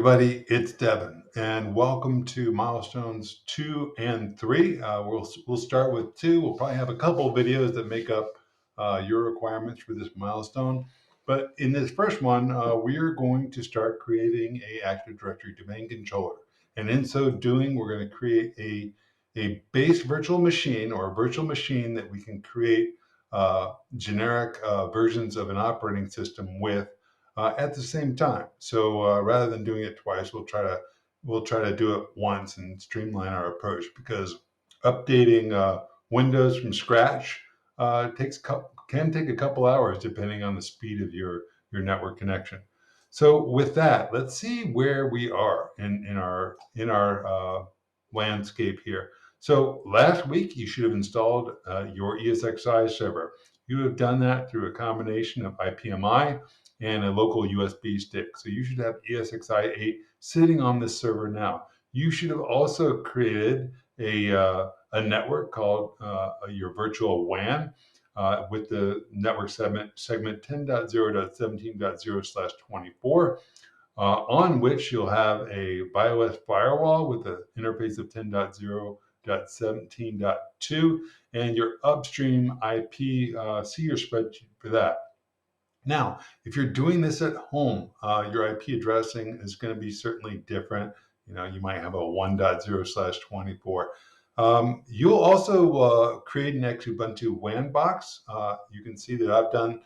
everybody, it's Devin, and welcome to Milestones 2 and 3. We'll start with 2. We'll probably have a couple of videos that make up your requirements for this milestone. But in this first one, we are going to start creating a Active Directory domain controller. And in so doing, we're going to create a base virtual machine or a virtual machine that we can create generic versions of an operating system with at the same time. So rather than doing it twice, we'll try to do it once and streamline our approach, because updating Windows from scratch can take a couple hours depending on the speed of your network connection. So with that, let's see where we are in our landscape here. So last week you should have installed your ESXi server. You have done that through a combination of IPMI and a local USB stick. So you should have ESXi 8 sitting on this server now. You should have also created a network called your virtual WAN with the network segment 10.0.17.0/24, on which you'll have a BIOS firewall with an interface of 10.0.17.2 and your upstream IP. See your spreadsheet for that. Now, if you're doing this at home, your IP addressing is going to be certainly different. You might have a 1.0/24. You'll also create an Ubuntu WAN box. You can see that I've done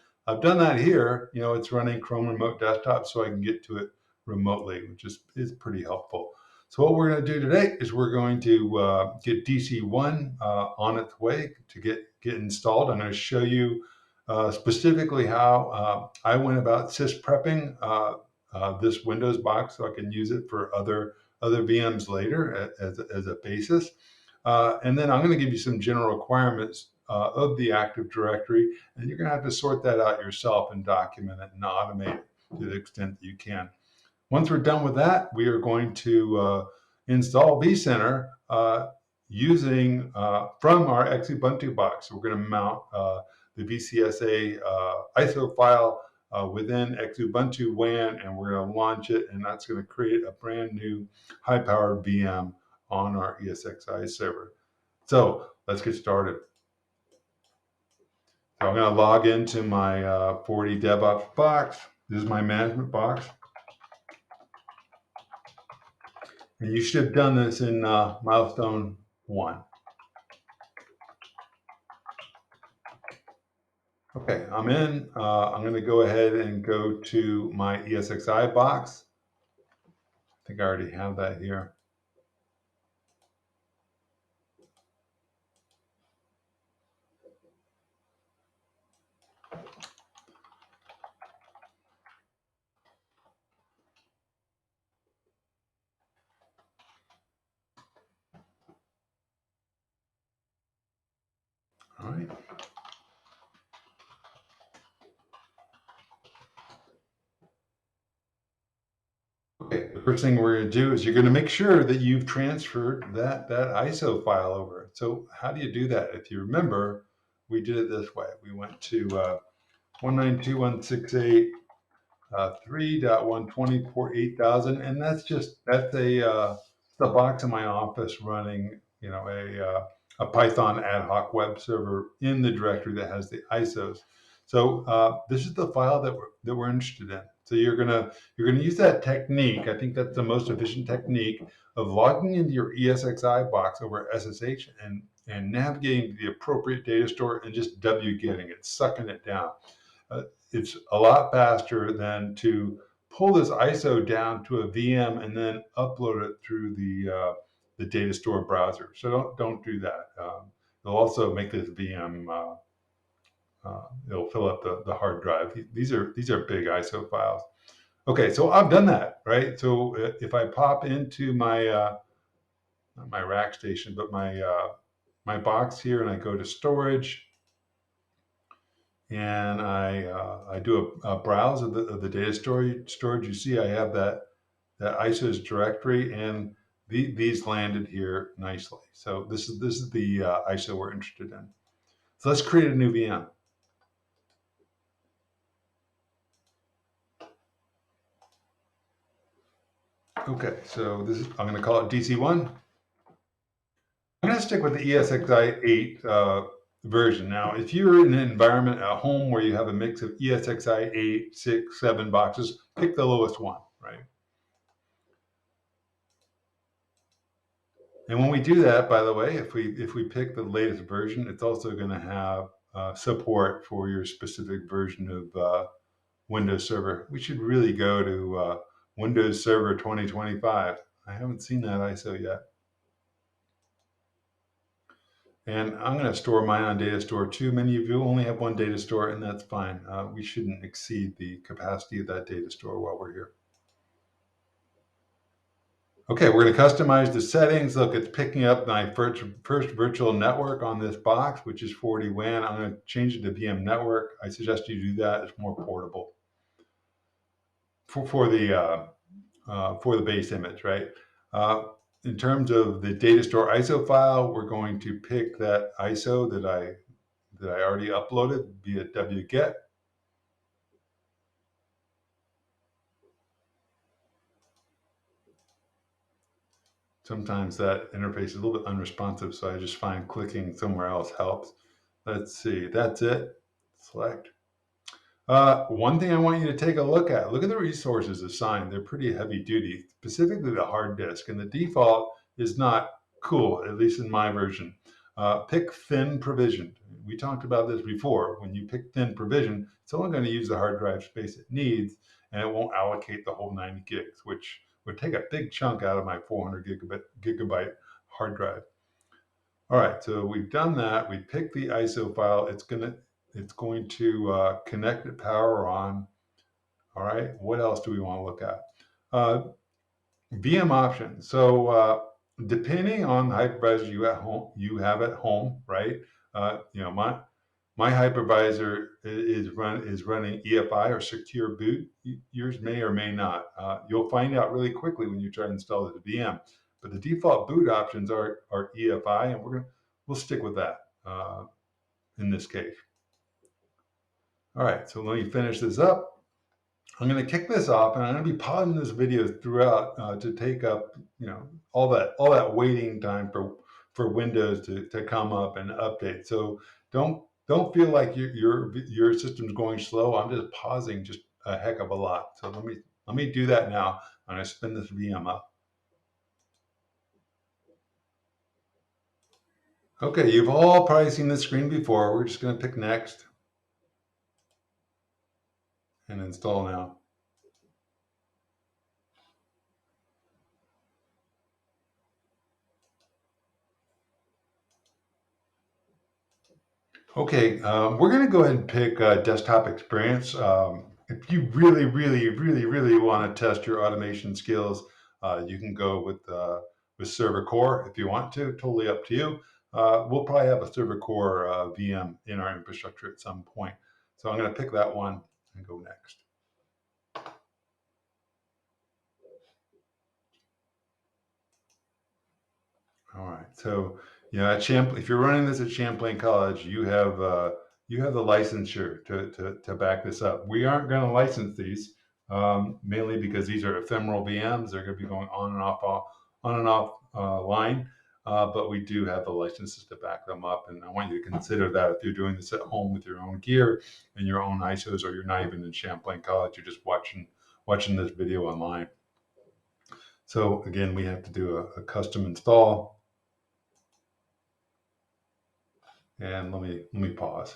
that here. It's running Chrome Remote Desktop, so I can get to it remotely, which is pretty helpful. So what we're going to do today is we're going to get DC1 on its way to get installed. I'm going to show you specifically how I went about sysprepping this Windows box so I can use it for other VMs later as a basis. And then I'm going to give you some general requirements of the Active Directory, and you're going to have to sort that out yourself and document it and automate it to the extent that you can. Once we're done with that, we are going to install vCenter using from our Xubuntu box. So we're going to mount the VCSA ISO file within Xubuntu WAN, and we're going to launch it, and that's going to create a brand new high-powered VM on our ESXi server. So let's get started. So I'm going to log into my 40 DevOps box. This is my management box. And you should have done this in Milestone 1. Okay, I'm in. I'm going to go ahead and go to my ESXi box. I think I already have that here. All right. Okay, the first thing we're going to do is you're going to make sure that you've transferred that ISO file over. So how do you do that? If you remember, we did it this way. We went to 192.168 3.120 port 8000, and that's the box in my office running a Python ad hoc web server in the directory that has the ISOs. So this is the file that we're interested in. So you're gonna use that technique. I think that's the most efficient technique of logging into your ESXi box over SSH and navigating to the appropriate data store and just wgetting it, sucking it down. It's a lot faster than to pull this ISO down to a VM and then upload it through the data store browser. So don't do that. It'll also make this VM. It'll fill up the hard drive. These are big ISO files. Okay, so I've done that, right? So if I pop into my not my rack station, but my box here, and I go to storage, and I do a browse of the data storage. You see I have that ISOs directory, and these landed here nicely. So this is the ISO we're interested in. So let's create a new VM. Okay, so I'm going to call it DC1. I'm going to stick with the ESXi 8 version. Now, if you're in an environment at home where you have a mix of ESXi 8, 6, 7 boxes, pick the lowest one, right? And when we do that, by the way, if we pick the latest version, it's also going to have support for your specific version of Windows Server. We should really go to Windows Server 2025. I haven't seen that ISO yet. And I'm going to store mine on data store too. Many of you only have one data store, and that's fine. We shouldn't exceed the capacity of that data store while we're here. Okay, we're going to customize the settings. Look, it's picking up my first virtual network on this box, which is 40 WAN. I'm going to change it to VM network. I suggest you do that. It's more portable for the base image, right? In terms of the data store ISO file, we're going to pick that ISO that I already uploaded via wget. Sometimes that interface is a little bit unresponsive, so I just find clicking somewhere else helps. Let's see, that's it. Select. One thing I want you to take a look at the resources assigned. They're pretty heavy duty, specifically the hard disk, and the default is not cool, at least in my version. Pick thin provisioned. We talked about this before. When you pick thin provision, it's only going to use the hard drive space it needs, and it won't allocate the whole 90 gigs, which would take a big chunk out of my 400 gigabyte hard drive. All right, so we've done that. We picked the ISO file. It's going to connect the power on. All right, what else do we want to look at? VM options. So depending on the hypervisor you have at home, right? My hypervisor is running EFI or secure boot. Yours may or may not. You'll find out really quickly when you try to install the VM. But the default boot options are EFI, and we'll stick with that in this case. All right, so let me finish this up. I'm going to kick this off, and I'm going to be pausing this video throughout to take up, all that waiting time for Windows to come up and update. So don't feel like your system's going slow. I'm just pausing just a heck of a lot. So let me do that now. I'm going to spin this VM up. Okay, you've all probably seen this screen before. We're just going to pick next and install now. Okay, we're going to go ahead and pick desktop experience. If you really, really, really, really want to test your automation skills, you can go with Server Core if you want to. Totally up to you. We'll probably have a Server Core VM in our infrastructure at some point. So I'm going to pick that one and go next. All right. So, if you're running this at Champlain College, you have the licensure to back this up. We aren't going to license these, mainly because these are ephemeral VMs. They're going to be going on and off line, but we do have the licenses to back them up. And I want you to consider that if you're doing this at home with your own gear and your own ISOs, or you're not even in Champlain College, you're just watching this video online. So again, we have to do a custom install. And let me pause.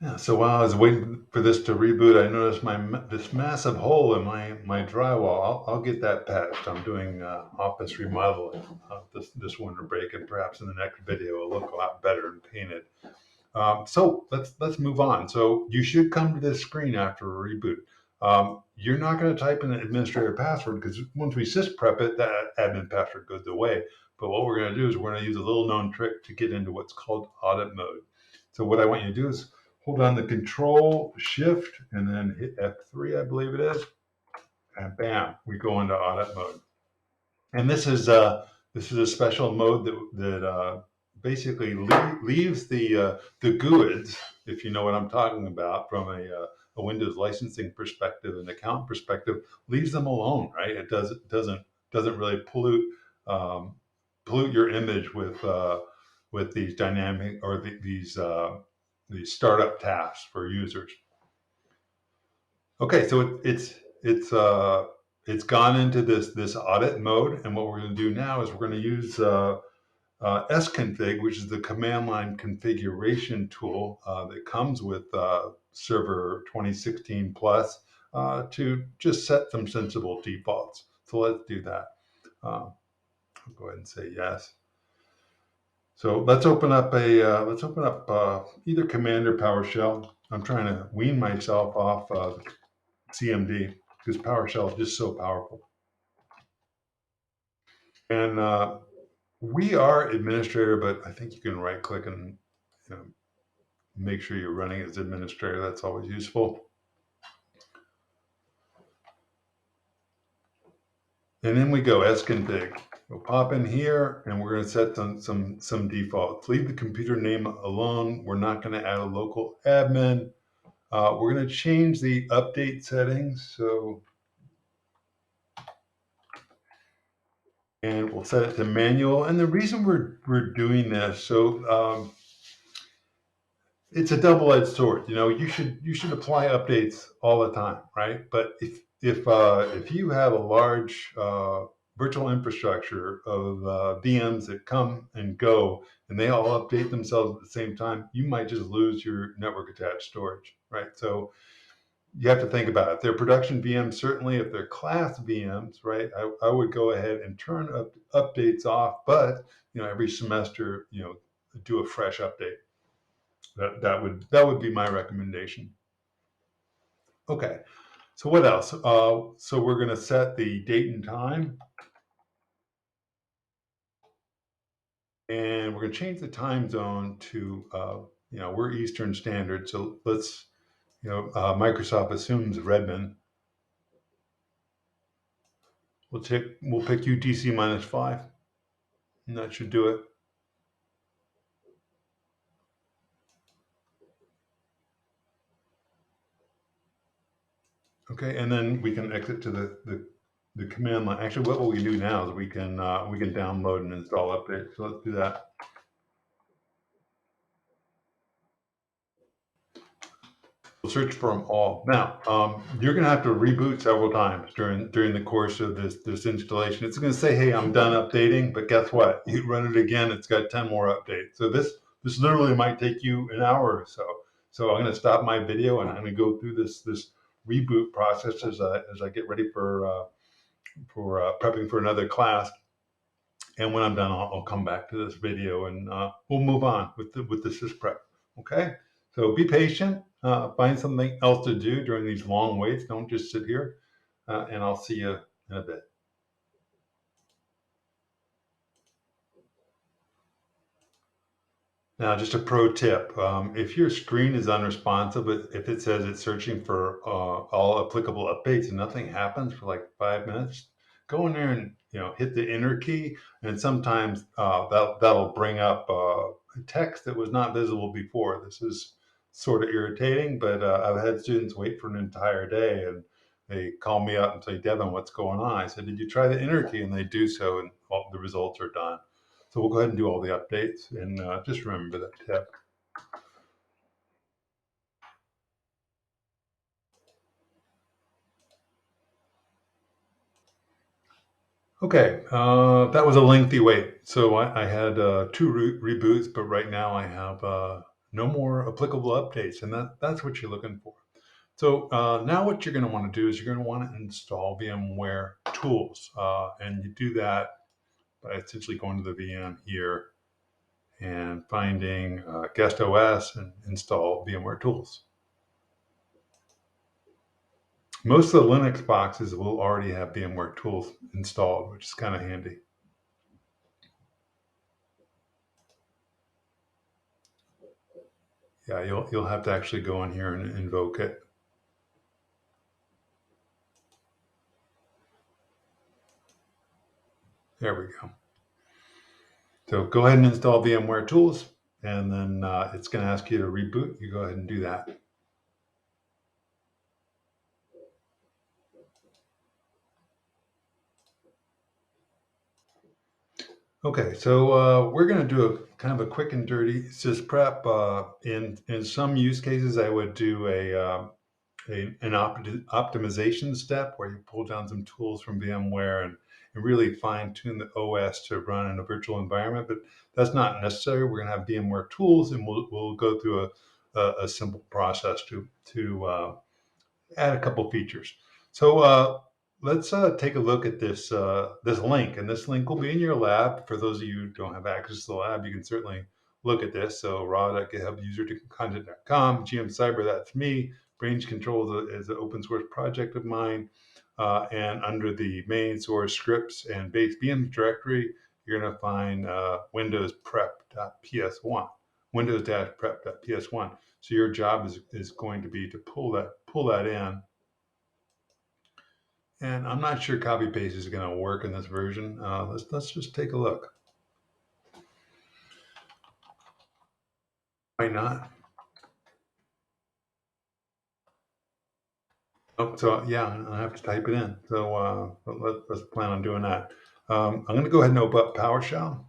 Yeah, so while I was waiting for this to reboot, I noticed this massive hole in my drywall. I'll get that patched. I'm doing office remodeling this winter break, and perhaps in the next video it'll look a lot better and painted. So let's move on. So you should come to this screen after a reboot. You're not going to type in an administrator password, because once we sysprep it, that admin password goes away. But what we're going to do is we're going to use a little known trick to get into what's called audit mode. So what I want you to do is hold on the Control Shift and then hit F3, I believe it is, and bam, we go into audit mode. And this is a special mode that basically leaves the GUIDs, if you know what I'm talking about, from a a Windows licensing perspective and account perspective, leaves them alone, right? It doesn't really um, pollute your image with these dynamic or these startup tasks for users. Okay, so it's gone into this audit mode, and what we're going to do now is we're going to use sconfig, which is the command line configuration tool that comes with Server 2016 Plus, to just set some sensible defaults. So let's do that. I'll go ahead and say yes. So let's open up either Command or PowerShell. I'm trying to wean myself off CMD because PowerShell is just so powerful. And we are administrator, but I think you can right click and you know, make sure you're running as administrator. That's always useful. And then we go sconfig. We'll pop in here and we're going to set some defaults. Leave the computer name alone. We're not going to add a local admin. We're going to change the update settings. And we'll set it to manual. And the reason we're doing this, it's a double-edged sword. You should apply updates all the time, right? But if you have a large virtual infrastructure of VMs that come and go, and they all update themselves at the same time, you might just lose your network attached storage, right? So you have to think about it. If they're production VMs, certainly. If they're class VMs, right, I would go ahead and turn updates off, but every semester, do a fresh update. That would be my recommendation. Okay, so what else? So we're going to set the date and time, and we're going to change the time zone to we're Eastern Standard, so let's Microsoft assumes Redmond. We'll pick UTC -5, and that should do it. Okay, and then we can exit to the command line. Actually, what we do now is we can download and install updates. So let's do that. We'll search for them all. Now, you're going to have to reboot several times during the course of this installation. It's going to say, "Hey, I'm done updating," but guess what? You run it again, it's got 10 more updates. So this literally might take you an hour or so. So I'm going to stop my video and I'm going to go through this reboot process as I get ready for prepping for another class. And when I'm done, I'll come back to this video and we'll move on with the Sysprep. Okay, so be patient. Find something else to do during these long waits. Don't just sit here. And I'll see you in a bit. Now, just a pro tip. If your screen is unresponsive, if it says it's searching for all applicable updates and nothing happens for like 5 minutes, go in there and hit the enter key, and sometimes that'll bring up text that was not visible before. This is sort of irritating, but I've had students wait for an entire day, and they call me up and say, "Devin, what's going on?" I said, "Did you try the enter key?" And they do so, and all the results are done. So we'll go ahead and do all the updates, and just remember that tip. Okay, that was a lengthy wait. So I had two reboots, but right now I have no more applicable updates, and that's what you're looking for. So now what you're going to want to do is you're going to want to install VMware tools, and you do that by essentially going to the VM here and finding guest OS and install VMware tools. Most of the Linux boxes will already have VMware tools installed, which is kind of handy. Yeah, you'll have to actually go in here and invoke it. There we go. So go ahead and install VMware tools, and then it's going to ask you to reboot. You go ahead and do that. Okay, so we're going to do a kind of a quick and dirty sysprep. In some use cases, I would do an optimization step where you pull down some tools from VMware and really fine tune the OS to run in a virtual environment. But that's not necessary. We're going to have VMware tools, and we'll go through a simple process to add a couple features. So let's take a look at this link, and this link will be in your lab. For those of you who don't have access to the lab, you can certainly look at this. So raw.github-user-content.com, GM Cyber, that's me. Range Control is an open source project of mine. And under the main source scripts and base VMs directory, you're going to find Windows prep.ps1, Windows-prep.ps1. So your job is going to be to pull that in. And I'm not sure copy paste is going to work in this version. Let's just take a look. Might not. Oh, so yeah, I have to type it in. So let's plan on doing that. I'm going to go ahead and open up PowerShell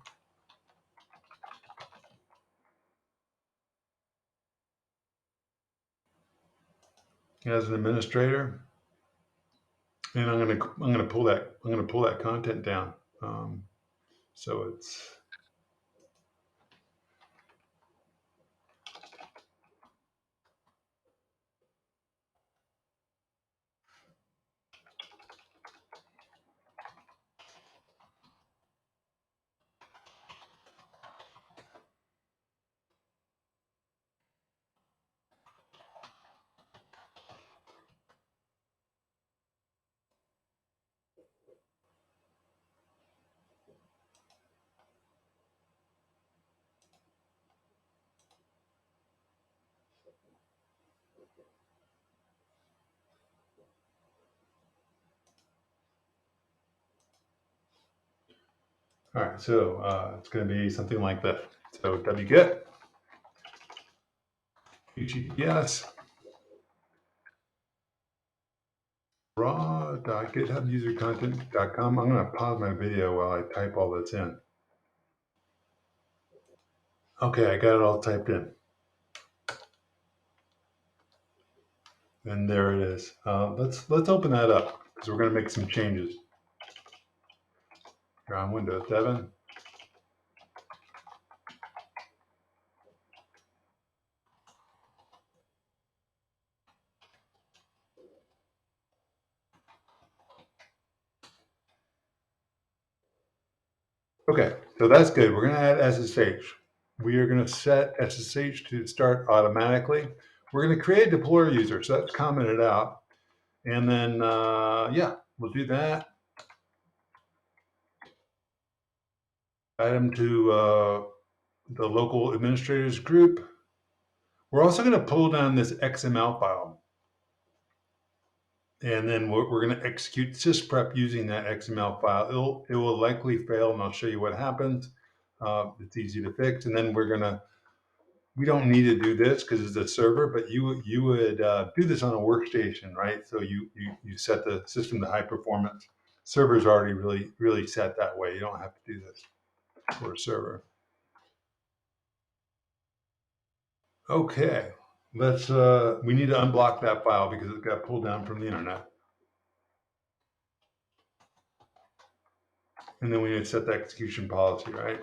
as an administrator, and I'm going to pull that content down. So it's all right. So it's going to be something like this. So wget https raw.github-user-content.com. I'm going to pause my video while I type all this in. Okay, I got it all typed in. And there it is. Let's open that up because we're going to make some changes. Here on Windows 7. Okay, so that's good. We're going to add SSH. We are going to set SSH to start automatically. We're going to create a deployer user, so that's commented out. And then, yeah, we'll do that. Add them to the local administrators group. We're also going to pull down this XML file. And then we're going to execute sysprep using that XML file. It will likely fail, and I'll show you what happens. It's easy to fix. And then we don't need to do this because it's a server, but you would do this on a workstation, right? So you set the system to high performance. Server's already really set that way. You don't have to do this for a server. Okay, we need to unblock that file because it got pulled down from the internet. And then we need to set the execution policy, right?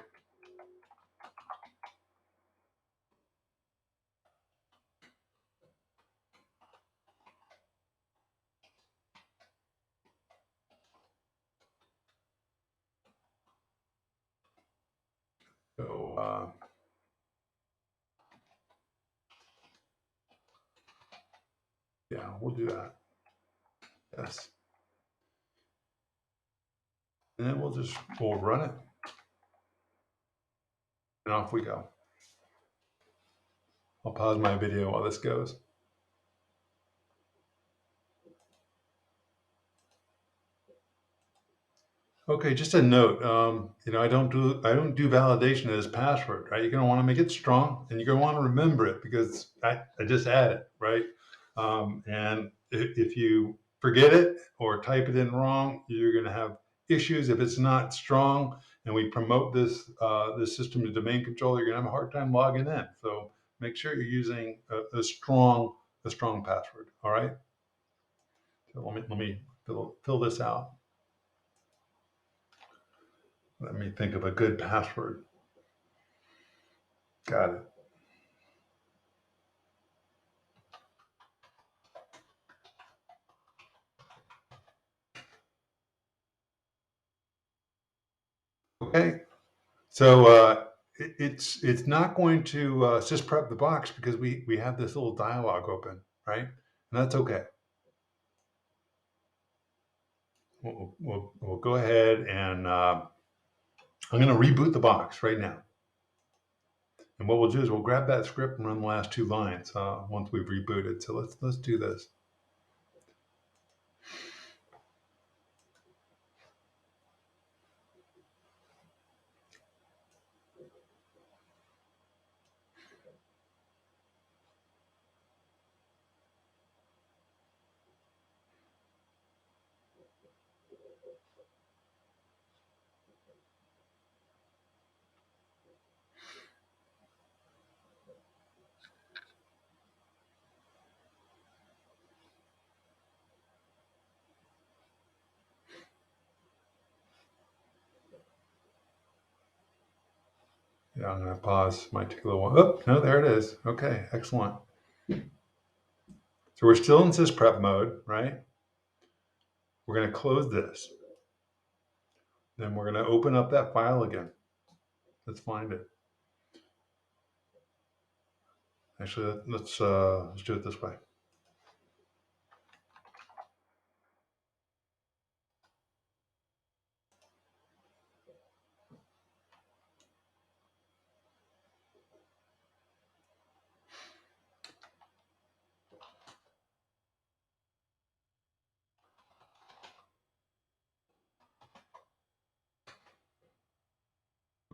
So yeah, we'll do that. Yes. And then we'll run it. And off we go. I'll pause my video while this goes. Okay, just a note. I don't do validation as password, right? You're gonna want to make it strong, and you're gonna want to remember it because I just add it, right? And if you forget it or type it in wrong, you're gonna have issues. If it's not strong, and we promote this system to domain controller, you're gonna have a hard time logging in. So make sure you're using a strong password. All right. So let me fill this out. Let me think of a good password. Got it. Okay. So it's not going to sysprep the box because we have this little dialog open, right? And that's okay. We'll go ahead and I'm going to reboot the box right now. And what we'll do is we'll grab that script and run the last 2 lines once we've rebooted. So let's do this. Yeah, I'm going to pause. Might take a little while. Oh, no, there it is. Okay, excellent. So we're still in sysprep mode, right? We're going to close this. Then we're going to open up that file again. Let's find it. Actually, let's do it this way.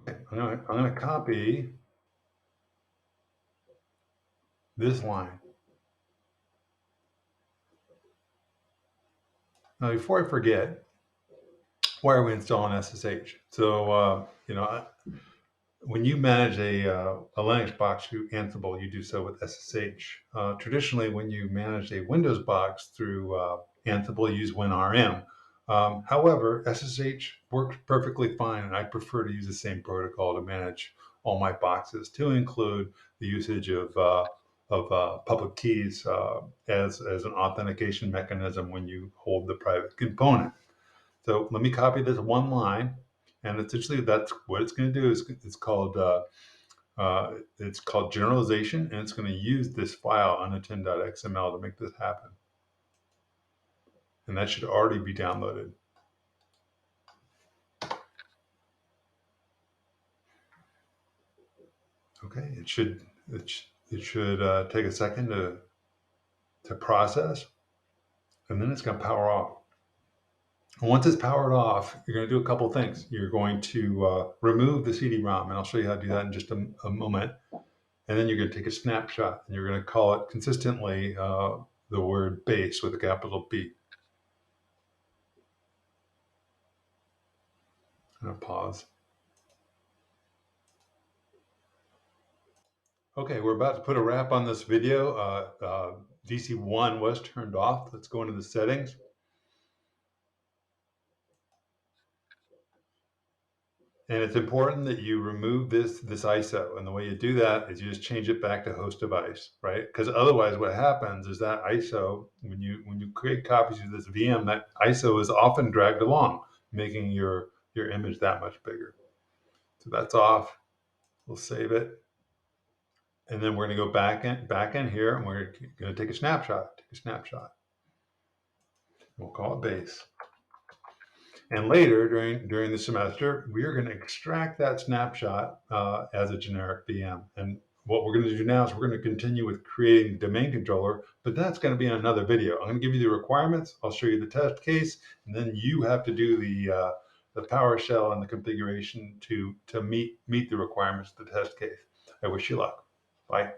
Okay, I'm going to copy this line. Now, before I forget, why are we installing SSH? So, when you manage a Linux box through Ansible, you do so with SSH. Traditionally, when you manage a Windows box through Ansible, you use WinRM. However, SSH works perfectly fine, and I prefer to use the same protocol to manage all my boxes, to include the usage of public keys as an authentication mechanism when you hold the private component. So let me copy this 1 line, and essentially that's what it's going to do. Is it's called generalization, and it's going to use this file unattend.xml to make this happen. And that should already be downloaded. Okay, it should take a second to process, and then it's going to power off. And once it's powered off, you're going to do a couple things. You're going to remove the CD-ROM, and I'll show you how to do that in just a moment. And then you're going to take a snapshot, and you're going to call it consistently the word base with a capital B. I'm going to pause. Okay, we're about to put a wrap on this video. DC1 was turned off. Let's go into the settings. And it's important that you remove this ISO. And the way you do that is you just change it back to host device, right? Because otherwise what happens is that ISO, when you create copies of this VM, that ISO is often dragged along, making your image that much bigger. So that's off. We'll save it. And then we're going to go back in here, and we're going to take a snapshot. We'll call it base. And later during the semester, we are going to extract that snapshot as a generic VM. And what we're going to do now is we're going to continue with creating the domain controller, but that's going to be in another video. I'm going to give you the requirements. I'll show you the test case, and then you have to do the PowerShell and the configuration to meet the requirements of the test case. I wish you luck. Bye.